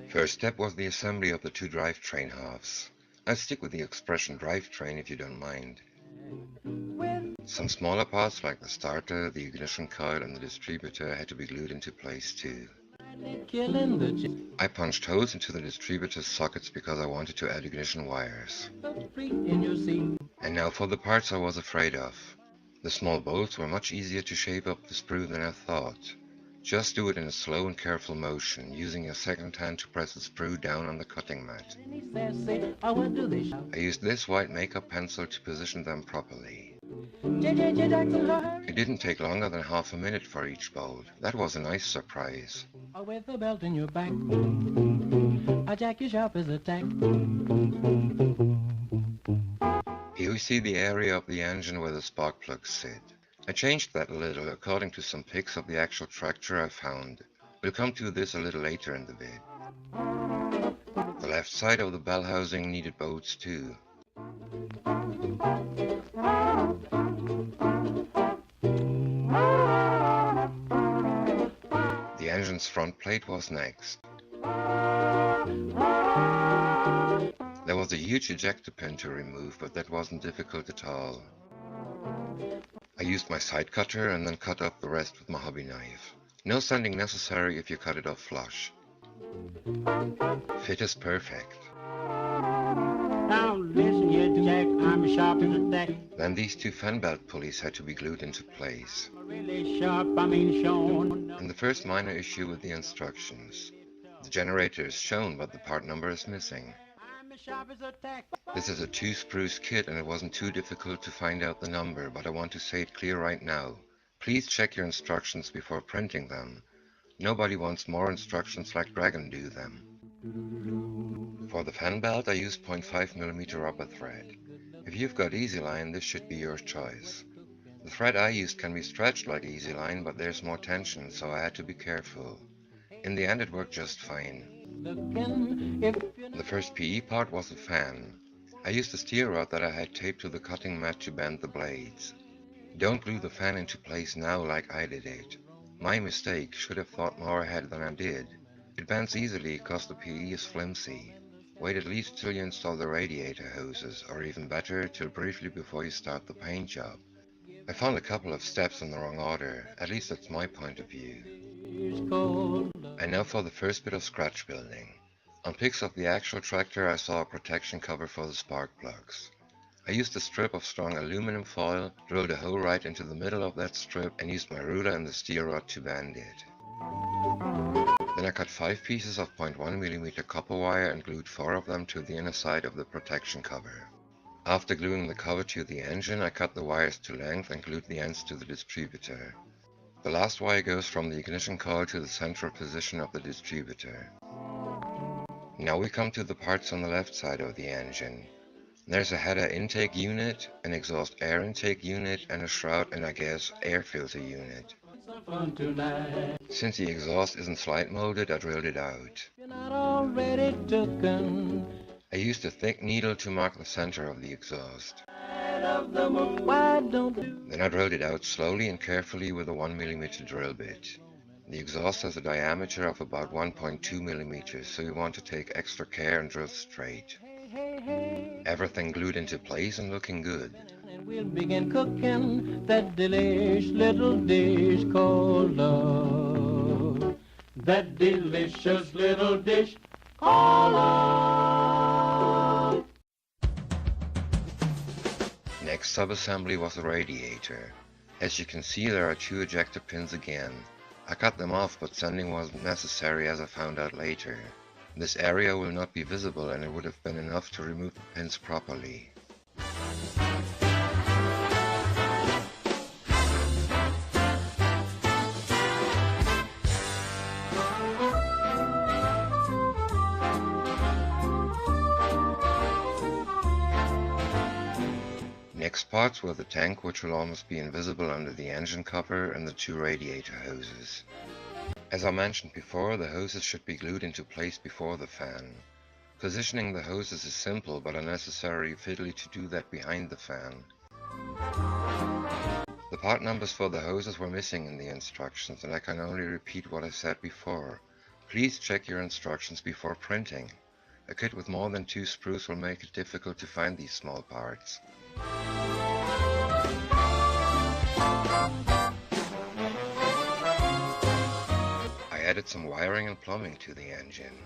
First step was the assembly of the two drivetrain halves. I'll stick with the expression drivetrain if you don't mind. Some smaller parts like the starter, the ignition coil and the distributor had to be glued into place too. I punched holes into the distributor's sockets because I wanted to add ignition wires. And now for the parts I was afraid of. The small bolts were much easier to shape up the sprue than I thought. Just do it in a slow and careful motion, using your second hand to press the sprue down on the cutting mat. I used this white makeup pencil to position them properly. It didn't take longer than half a minute for each bolt. That was a nice surprise. With a belt in your back, a jack is sharp as a tack. Here we see the area of the engine where the spark plugs sit. I changed that a little according to some pics of the actual tractor I found. We'll come to this a little later in the vid. The left side of the bell housing needed bolts too. The engine's front plate was next. There was a huge ejector pin to remove, but that wasn't difficult at all. I used my side cutter and then cut up the rest with my hobby knife. No sanding necessary if you cut it off flush. Fit is perfect. Now listen here, Jack, I'm sharp as a tack. Then these two fan belt pulleys had to be glued into place. Really sharp, I mean shown. And the first minor issue with the instructions. The generator is shown, but the part number is missing. This is a 2-spruce kit and it wasn't too difficult to find out the number, but I want to say it clear right now. Please check your instructions before printing them. Nobody wants more instructions like Dragon do them. For the fan belt I used 0.5mm rubber thread. If you've got Easy Line, this should be your choice. The thread I used can be stretched like Easy Line, but there's more tension, so I had to be careful. In the end it worked just fine. The first PE part was the fan. I used a steel rod that I had taped to the cutting mat to bend the blades. Don't glue the fan into place now like I did it. My mistake, should have thought more ahead than I did. It bends easily because the PE is flimsy. Wait at least till you install the radiator hoses, or even better, till briefly before you start the paint job. I found a couple of steps in the wrong order, at least that's my point of view. And now for the first bit of scratch building. On pics of the actual tractor I saw a protection cover for the spark plugs. I used a strip of strong aluminum foil, drilled a hole right into the middle of that strip and used my ruler and the steel rod to bend it. Then I cut 5 pieces of 0.1mm copper wire and glued 4 of them to the inner side of the protection cover. After gluing the cover to the engine, I cut the wires to length and glued the ends to the distributor. The last wire goes from the ignition coil to the central position of the distributor. Now we come to the parts on the left side of the engine. There's a header intake unit, an exhaust air intake unit, and a shroud and I guess air filter unit. Since the exhaust isn't slide molded, I drilled it out. I used a thick needle to mark the center of the exhaust. Then I drilled it out slowly and carefully with a 1mm drill bit. The exhaust has a diameter of about 1.2mm, so you want to take extra care and drill straight. Everything glued into place and looking good. We'll begin cooking that delish little dish called love. That delicious little dish called love. Next subassembly was the radiator. As you can see, there are 2 ejector pins again. I cut them off, but sanding wasn't necessary as I found out later. This area will not be visible and it would have been enough to remove the pins properly. Next parts were the tank, which will almost be invisible under the engine cover, and the 2 radiator hoses. As I mentioned before, the hoses should be glued into place before the fan. Positioning the hoses is simple but unnecessarily fiddly to do that behind the fan. The part numbers for the hoses were missing in the instructions, and I can only repeat what I said before. Please check your instructions before printing. A kit with more than 2 sprues will make it difficult to find these small parts. I added some wiring and plumbing to the engine.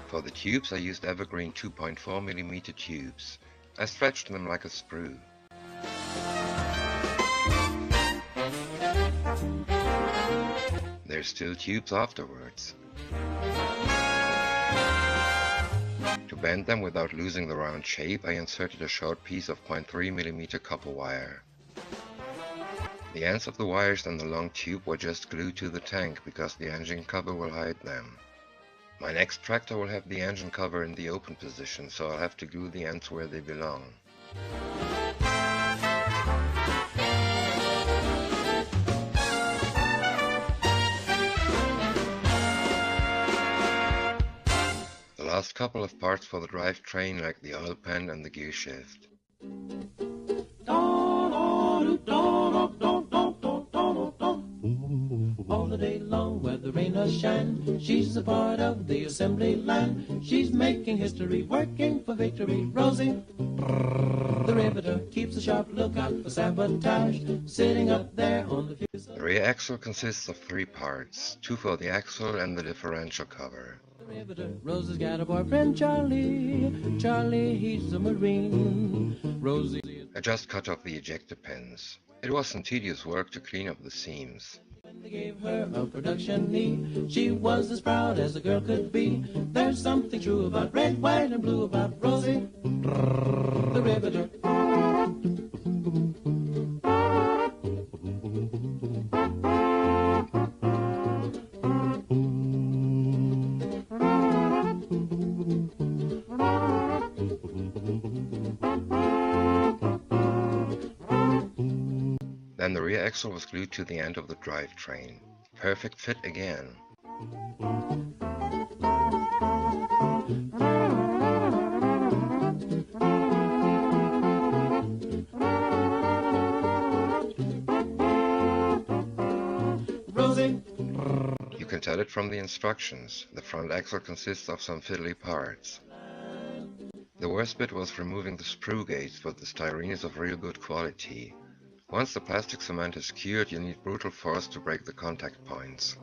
For the tubes I used evergreen 2.4mm tubes. I stretched them like a sprue. There's still tubes afterwards. To bend them without losing the round shape, I inserted a short piece of 0.3mm copper wire. The ends of the wires and the long tube were just glued to the tank because the engine cover will hide them. My next tractor will have the engine cover in the open position, so I'll have to glue the ends where they belong. The last couple of parts for the drivetrain, like the oil pan and the gear shift. All the day long, whether rain or shine, she's a part of the assembly line. She's making history, working for victory. Rosie, the riveter, keeps a sharp lookout for sabotage, sitting up there on the fuselage. The rear axle consists of 3 parts, 2 for the axle and the differential cover. Riveter, Rosie's got a boyfriend, Charlie. Charlie, he's a Marine. Rosie, I just cut off the ejector pins. It was some tedious work to clean up the seams. when they gave her a production knee, she was as proud as a girl could be. There's something true about red, white, and blue about Rosie, the riveter. Then the rear axle was glued to the end of the drivetrain. Perfect fit again. Rosie, You can tell it from the instructions. The front axle consists of some fiddly parts. The worst bit was removing the sprue gates, but the styrene is of real good quality. Once the plastic cement is cured, you need brutal force to break the contact points.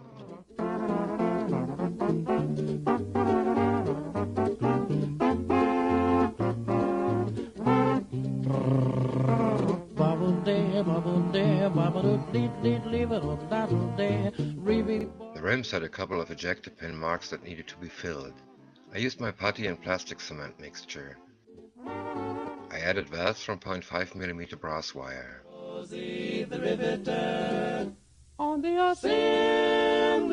The rims had a couple of ejector pin marks that needed to be filled. I used my putty and plastic cement mixture. I added valves from 0.5mm brass wire. Rosie, the riveter, on the assembly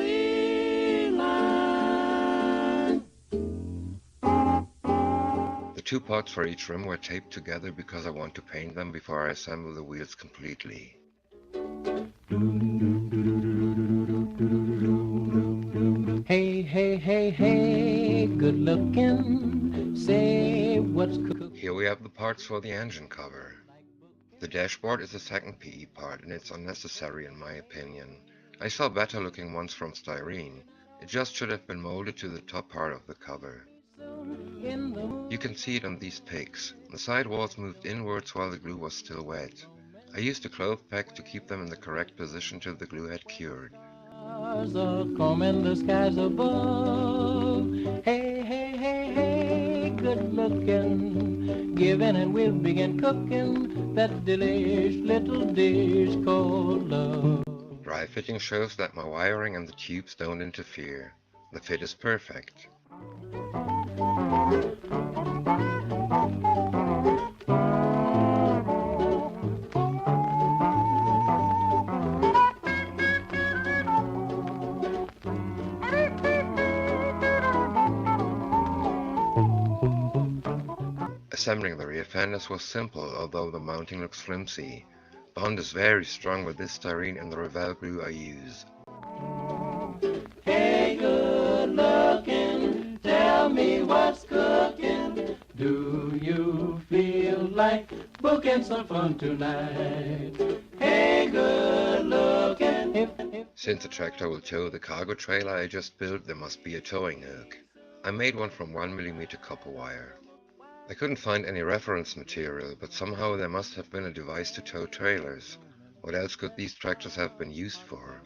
line. The 2 parts for each rim were taped together because I want to paint them before I assemble the wheels completely. Hey, hey, hey, hey, good looking, say what's cook. Here we have the parts for the engine cover. The dashboard is the second PE part, and it's unnecessary in my opinion. I saw better looking ones from styrene. It just should have been molded to the top part of the cover. You can see it on these pics. The side walls moved inwards while the glue was still wet. I used a cloth pack to keep them in the correct position till the glue had cured. Stars are combing the skies above. Hey, hey, hey, hey, good looking, giving and we'll begin cooking that delish little dish called love. Dry fitting shows that my wiring and the tubes don't interfere. The fit is perfect. Assembling the rear fenders was simple, although the mounting looks flimsy. Bond is very strong with this styrene and the Revell glue I use. Hey, good looking, tell me what's cooking. Do you feel like booking some fun tonight? Hey, good looking. Since the tractor will tow the cargo trailer I just built, there must be a towing hook. I made one from 1mm copper wire. I couldn't find any reference material, but somehow there must have been a device to tow trailers. What else could these tractors have been used for?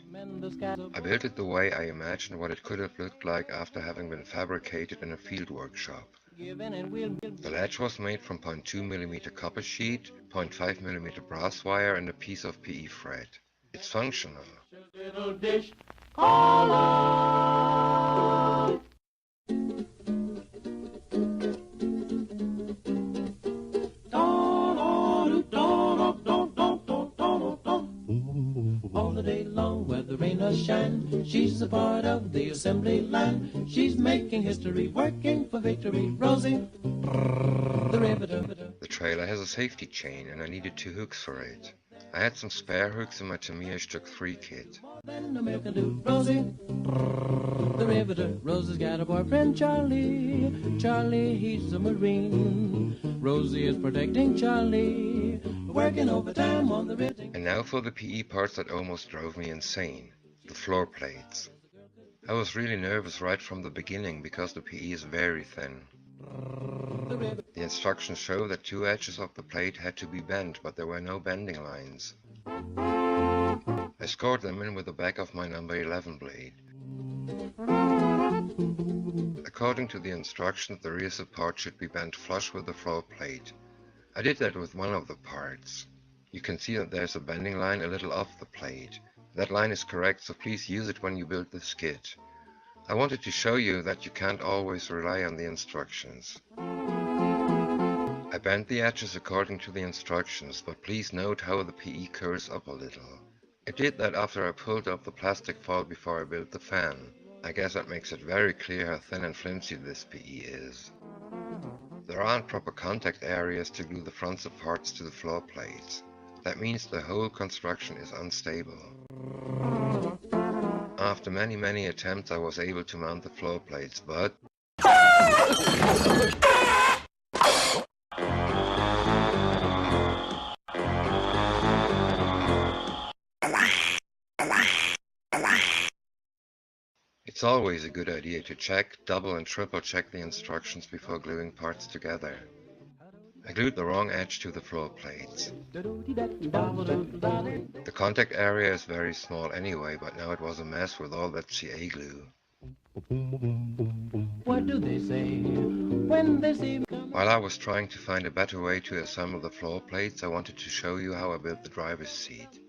I built it the way I imagined what it could have looked like after having been fabricated in a field workshop. The latch was made from 0.2mm copper sheet, 0.5mm brass wire and a piece of PE thread. It's functional. Little dish, call on. All the day long, whether rain or shine, she's a part of the assembly line. She's making history, working for victory. Rosie, the riveter. The trailer has a safety chain and I needed 2 hooks for it. I had some spare hooks in my Tamiya Stück 3 kit. Then a man can do. Rosie, the riveter. Rosie's got a boyfriend, Charlie. Charlie, he's a Marine. Rosie is protecting Charlie, working overtime on the riveting. And now for the PE parts that almost drove me insane. The floor plates. I was really nervous right from the beginning because the PE is very thin. The instructions show that 2 edges of the plate had to be bent, but there were no bending lines. I scored them in with the back of my number 11 blade. According to the instructions, the rear support should be bent flush with the floor plate. I did that with one of the parts. You can see that there's a bending line a little off the plate. That line is correct, so please use it when you build this kit. I wanted to show you that you can't always rely on the instructions. I bent the edges according to the instructions, but please note how the PE curves up a little. I did that after I pulled up the plastic foil before I built the fan. I guess that makes it very clear how thin and flimsy this PE is. There aren't proper contact areas to glue the front supports to the floor plates. That means the whole construction is unstable. After many attempts I was able to mount the floor plates, but it's always a good idea to check, double and triple check the instructions before gluing parts together. I glued the wrong edge to the floor plates. The contact area is very small anyway, but now it was a mess with all that CA glue. What do they say when they see me? While I was trying to find a better way to assemble the floor plates, I wanted to show you how I built the driver's seat.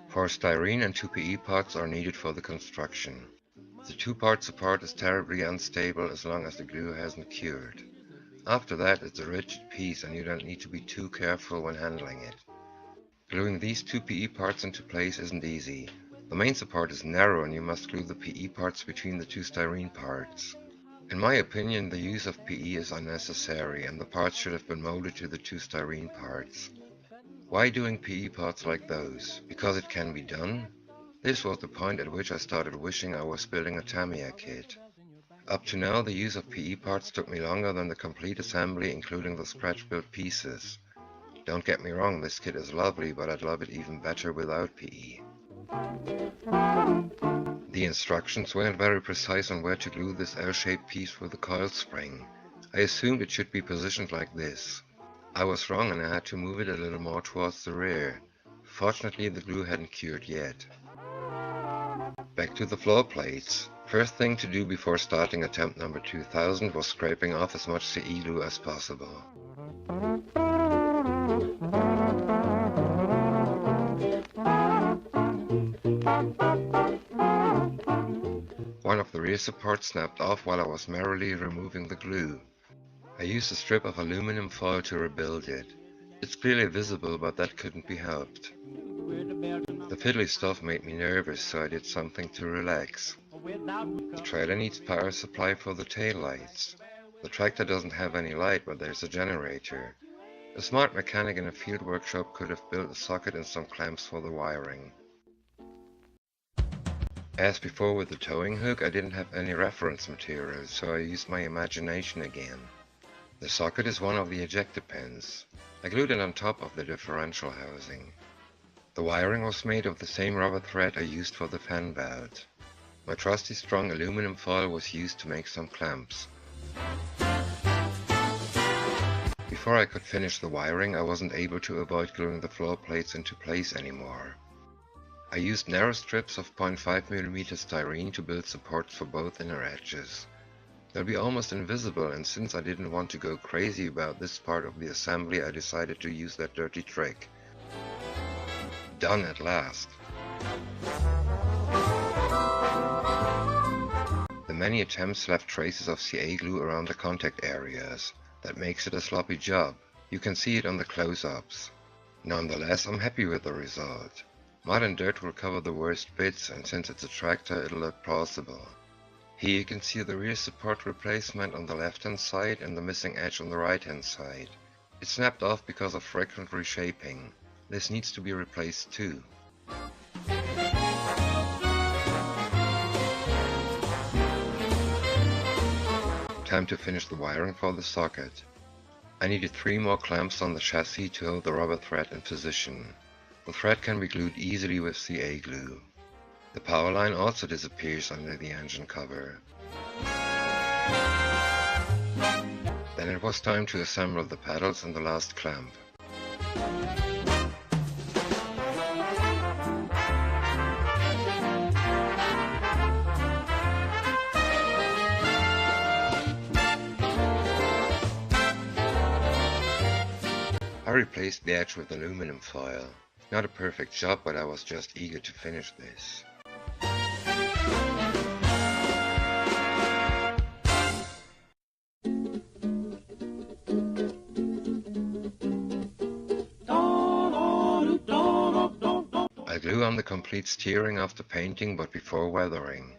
4 styrene and 2 PE parts are needed for the construction. The 2-part support is terribly unstable as long as the glue hasn't cured. After that, it's a rigid piece and you don't need to be too careful when handling it. Gluing these 2 PE parts into place isn't easy. The main support is narrow and you must glue the PE parts between the 2 styrene parts. In my opinion, the use of PE is unnecessary and the parts should have been molded to the 2 styrene parts. Why doing PE parts like those? Because it can be done? This was the point at which I started wishing I was building a Tamiya kit. Up to now, the use of PE parts took me longer than the complete assembly, including the scratch-built pieces. Don't get me wrong, this kit is lovely, but I'd love it even better without PE. The instructions weren't very precise on where to glue this L-shaped piece with the coil spring. I assumed it should be positioned like this. I was wrong and I had to move it a little more towards the rear. Fortunately, the glue hadn't cured yet. Back to the floor plates. First thing to do before starting attempt number 2000 was scraping off as much CE glue as possible. One of the rear supports snapped off while I was merrily removing the glue. I used a strip of aluminum foil to rebuild it. It's clearly visible, but that couldn't be helped. The fiddly stuff made me nervous, so I did something to relax. The trailer needs power supply for the taillights. The tractor doesn't have any light, but there's a generator. A smart mechanic in a field workshop could have built a socket and some clamps for the wiring. As before with the towing hook, I didn't have any reference material, so I used my imagination again. The socket is one of the ejector pins. I glued it on top of the differential housing. The wiring was made of the same rubber thread I used for the fan belt. My trusty strong aluminum foil was used to make some clamps. Before I could finish the wiring, I wasn't able to avoid gluing the floor plates into place anymore. I used narrow strips of 0.5mm styrene to build supports for both inner edges. They'll be almost invisible, and since I didn't want to go crazy about this part of the assembly, I decided to use that dirty trick. Done at last! The many attempts left traces of CA glue around the contact areas. That makes it a sloppy job. You can see it on the close-ups. Nonetheless, I'm happy with the result. Mud and dirt will cover the worst bits, and since it's a tractor, it'll look plausible. Here you can see the rear support replacement on the left-hand side and the missing edge on the right-hand side. It snapped off because of frequent reshaping. This needs to be replaced too. Time to finish the wiring for the socket. I needed 3 more clamps on the chassis to hold the rubber thread in position. The thread can be glued easily with CA glue. The power line also disappears under the engine cover. Then it was time to assemble the pedals and the last clamp. I replaced the edge with aluminum foil. Not a perfect job, but I was just eager to finish this. I glue on the complete steering after painting, but before weathering.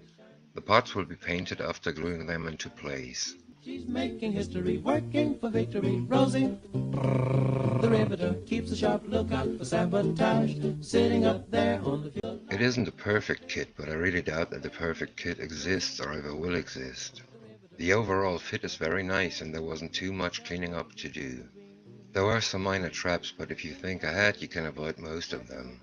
The parts will be painted after gluing them into place. She's making history, working for victory. Rosie, the riveter, keeps a sharp lookout for sabotage, sitting up there on the field. It isn't a perfect kit, but I really doubt that the perfect kit exists or ever will exist. The overall fit is very nice and there wasn't too much cleaning up to do. There were some minor traps, but if you think ahead, you can avoid most of them.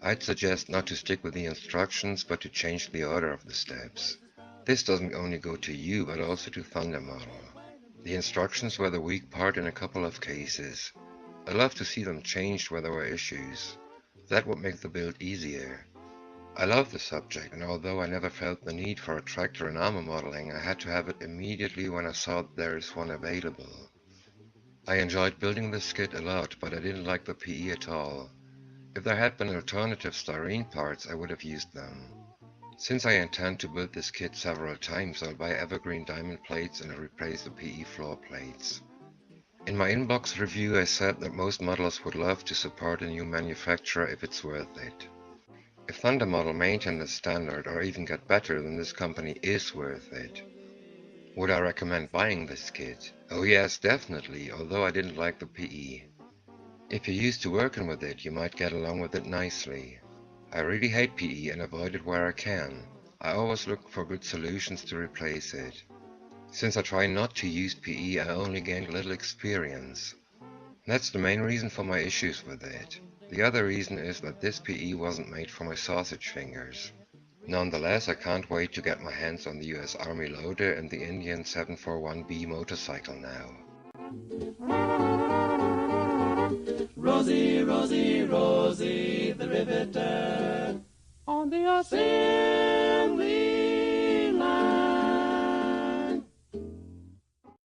I'd suggest not to stick with the instructions, but to change the order of the steps. This doesn't only go to you, but also to Thunder Model. The instructions were the weak part in a couple of cases. I'd love to see them changed where there were issues. That would make the build easier. I love the subject, and although I never felt the need for a tractor in armor modeling, I had to have it immediately when I saw there is one available. I enjoyed building this kit a lot, but I didn't like the PE at all. If there had been alternative styrene parts, I would have used them. Since I intend to build this kit several times, I'll buy evergreen diamond plates and replace the PE floor plates. In my inbox review I said that most modelers would love to support a new manufacturer if it's worth it. If Thunder Model maintain the standard or even get better, then this company is worth it. Would I recommend buying this kit? Oh yes, definitely, although I didn't like the PE. If you're used to working with it, you might get along with it nicely. I really hate PE and avoid it where I can. I always look for good solutions to replace it. Since I try not to use PE, I only gained little experience. That's the main reason for my issues with it. The other reason is that this PE wasn't made for my sausage fingers. Nonetheless, I can't wait to get my hands on the US Army loader and the Indian 741B motorcycle now. Rosie, Rosie, Rosie, the riveter, on the assembly